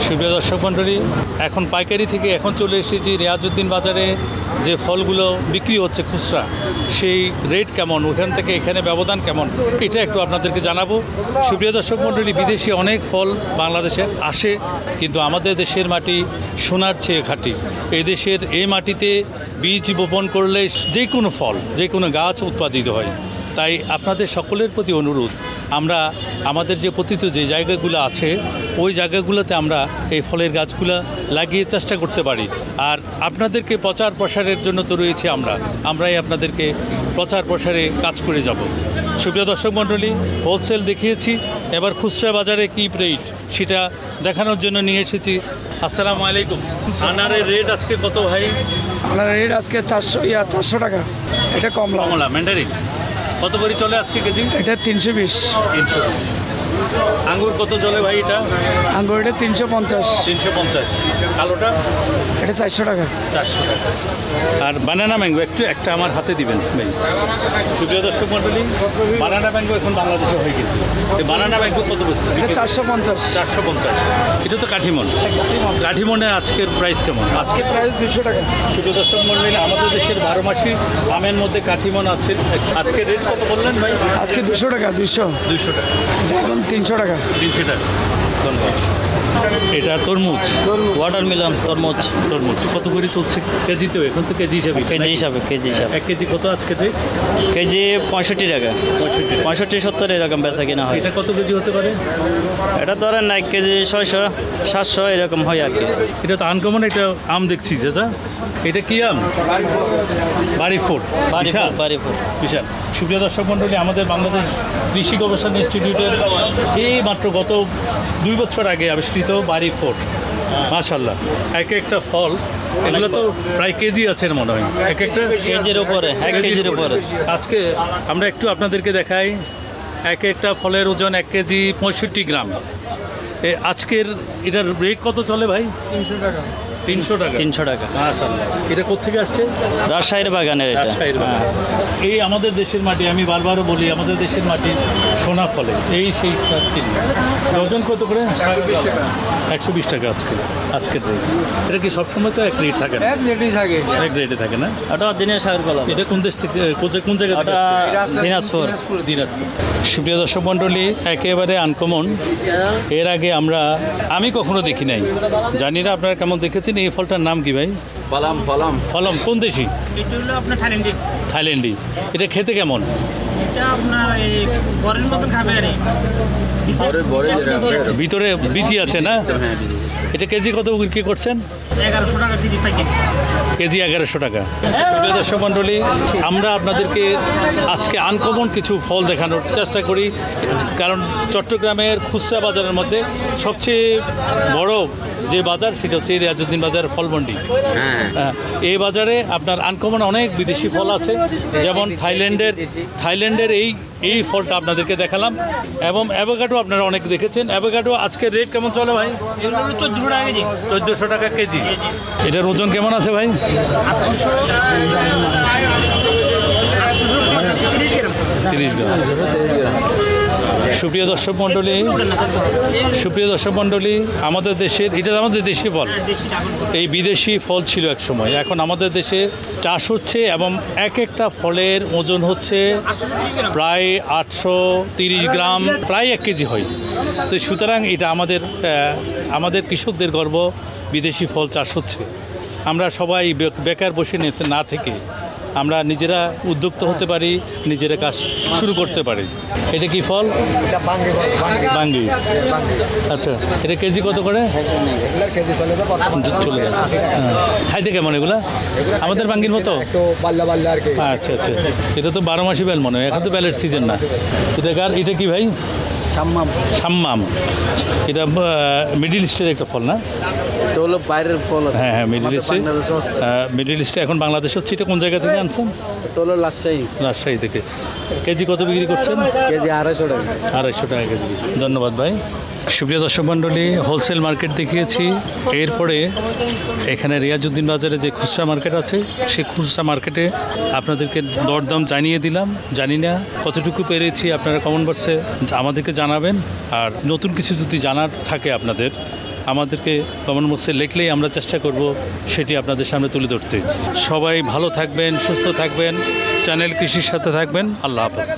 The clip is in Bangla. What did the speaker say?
সুপ্রিয় দর্শক মণ্ডলী, এখন পাইকারি থেকে এখন চলে এসেছি রিয়াজউদ্দিন বাজারে। যে ফলগুলো বিক্রি হচ্ছে খুচরা, সেই রেট কেমন, ওখান থেকে এখানে ব্যবধান কেমন, এটা একটু আপনাদেরকে জানাবো। সুপ্রিয় দর্শক মণ্ডলী, বিদেশি অনেক ফল বাংলাদেশে আসে, কিন্তু আমাদের দেশের মাটি সোনার চেয়ে খাঁটি। এই দেশের এই মাটিতে বীজ বপন করলে যে কোনো ফল, যে কোনো গাছ উৎপাদিত হয়। তাই আপনাদের সকলের প্রতি অনুরোধ, আমরা আমাদের যে পতিত যে জায়গাগুলো আছে ওই জায়গাগুলোতে আমরা এই ফলের গাছগুলো লাগিয়ে চেষ্টা করতে পারি। আর আপনাদেরকে প্রচার প্রসারের জন্য তো রয়েছে আমরাই আপনাদেরকে প্রচার প্রসারে কাজ করে যাব। সুপ্রিয় দর্শক মণ্ডলী, হোলসেল দেখিয়েছি, এবার খুচরা বাজারে কী রেট সেটা দেখানোর জন্য নিয়ে এসেছি। আসসালামু আলাইকুম। আনারের রেট আজকে কত ভাই? আনারের রেট আজকে 400 টাকা। এটা কমলা ম্যান্ডারিন কত করে চলে আজকে কেজি? এটা 320। আঙ্গুর কত চলে ভাই? এটা আঙ্গুর এটা 350। কালোটা এটা 400 টাকা। 400 টাকা। আর বানানা ম্যাঙ্গো একটা আমার হাতে দিবেন ভাই। সুপ্রিয় দর্শক মণ্ডলী, বানানা ম্যাঙ্গো এখন বাংলাদেশে হয়ে গেছে। বানানা ম্যাঙ্গো কত বলছে? এটা 450। 450। এটা তো কাঠিমন। কাঠিমনে আজকের প্রাইস কেমন? আজকে প্রাইস 200 টাকা। সুপ্রিয় দর্শক মণ্ডলী, আমাদের দেশের 12 মাসি আমের মধ্যে কাঠিমন আছে। আজকে রেট কত বললেন ভাই? আজকে 200 টাকা। 200 টাকা। এখন 300 টাকা। 300 টাকা। ধন্যবাদ। এটা তরমুজ, ওয়াটারমেলন, তরমুজ কত করে চলছে কেজিতেও? এখন তো কেজি হিসাবে। 1 কেজি কত আজকে রেট? কেজি 65 টাকা। 65-70 এরকম বেচা কিনা হয়। এটা কত কেজি হতে পারে? এটা ধরেন 1 কেজি 600-700 এরকম হয় আর কি। এটা তো আনকমন একটা আম দেখছি চাচা। এটা কি আম? বাড়িফোর। বিশাল। সুপ্রিয় দর্শক মণ্ডলী, আমাদের বাংলাদেশ কৃষি গবেষণা ইনস্টিটিউটের এই মাত্র গত 2 বছর আগে আবিষ্কৃত বাড়িফোর। মাশাআল্লাহ, এক একটা ফল এগুলো তো প্রায় কেজি আছে মনে হয়, এক একটা কেজির উপরে, 1 কেজির উপরে। আজকে আমরা একটু আপনাদেরকে দেখাই, এক একটা ফলের ওজন 1 কেজি 65 গ্রাম। আজকের এটার রেট কত চলে ভাই? 300 টাকা। 300 টাকা। মাশাআল্লাহ। এটা কোত্থেকে আসছে? রাজশাহীর বাগানের এটা। এই আমাদের দেশের মাটি, আমি বারবারও বলি, আমাদের দেশের মাটি সোনা ফলে। সেই ওজন কত করে? 120 টাকা আজকের রেট। এটা কি সবসময় তো এক রেট থাকে না? এক রেটে থাকে না। ওটা দিনের সাগর কলা। এটা কোন দেশ থেকে, কোন জায়গা থেকে? দিনাজপুর। সুপ্রিয় দর্শক মণ্ডলী, একেবারে আনকমন। এর আগে আমি কখনো দেখি নাই, জানি না আপনারা কেমন দেখেছেন। এই ফলটার নাম কি ভাই? ফলম। কোন দেশি? এটা হলো আপনার থাইল্যান্ডি। এটা খেতে কেমন? এটা আপনার এই বরের মতন খাবে আর ভিতরে বিচি আছে না? এটা কেজি কত বিক্রি করছেন? 1100 টাকা কেজি প্যাকেট। কেজি 1100 টাকা। সুপ্রিয় দর্শক মণ্ডলী, আমরা আপনাদেরকে আজকে আনকমন কিছু ফল দেখানোর চেষ্টা করি, কারণ চট্টগ্রামের খুচরা বাজারের মধ্যে সবচেয়ে বড় যে বাজার সেটা হচ্ছে রিয়াজউদ্দিন বাজার ফলমন্ডি। এই বাজারে আপনার আনকমন অনেক বিদেশি ফল আছে, যেমন থাইল্যান্ডের এই ফলটা আপনাদেরকে দেখালাম, এবং অ্যাভোকাডো আপনারা অনেক দেখেছেন। অ্যাভোকাডো আজকের রেট কেমন চলে ভাই? 1400 টাকা কেজি। 1400 টাকা কেজি। এটার ওজন কেমন আছে ভাই? 30 গ্রাম। সুপ্রিয় দর্শক মণ্ডলী, আমাদের দেশি ফল, এই বিদেশি ফল ছিল এক সময়, এখন আমাদের দেশে চাষ হচ্ছে এবং এক একটা ফলের ওজন হচ্ছে প্রায় 830 গ্রাম, প্রায় 1 কেজি হয়। তো সুতরাং এটা আমাদের কৃষকদের গর্ব, বিদেশি ফল চাষ হচ্ছে। আমরা সবাই বেকার বসে না থেকে আমরা নিজেরা উদ্যোক্তা হতে পারি, নিজেরা কাজ শুরু করতে পারি। এটা কি ফল? বাঙ্গি। আচ্ছা, এটা কেজি কত করে? চলে যাচ্ছে। খাইতে কেমন এগুলা? আমাদের বাঙ্গির মতো? আচ্ছা। এটা তো 12 মাসি বেল মনে হয়, এখন তো বেলের সিজন না। এটা কি ভাই? সাম্মাম। এটা মিডিল ইস্টের একটা ফল না? এটা হলো বাইরের ফল। হ্যাঁ, মিডিল ইস্টে এখন বাংলাদেশ হচ্ছে। এটা কোন জায়গা থেকে আনছেন? এটা হলো রাজশাহী থেকে। কেজি কত বিক্রি করছেন? কেজি 250 টাকা। 250 টাকা কেজি। ধন্যবাদ ভাই। সুপ্রিয় দর্শক মণ্ডলী, হোলসেল মার্কেট দেখিয়েছি, এরপরে এখানে রিয়াজউদ্দিন বাজারে যে খুচরা মার্কেট আছে সেই খুচরা মার্কেটে আপনাদেরকে দরদাম জানিয়ে দিলাম। জানি না কতটুকু পেরেছি, আপনারা কমেন্ট বক্সে আমাদেরকে জানাবেন। আর নতুন কিছু যদি জানার থাকে আপনাদের, আমাদেরকে কমেন্ট বক্সে লিখলেই আমরা চেষ্টা করব সেটি আপনাদের সামনে তুলে ধরতে। সবাই ভালো থাকবেন, সুস্থ থাকবেন, চ্যানেল কৃষির সাথে থাকবেন। আল্লাহ হাফেজ।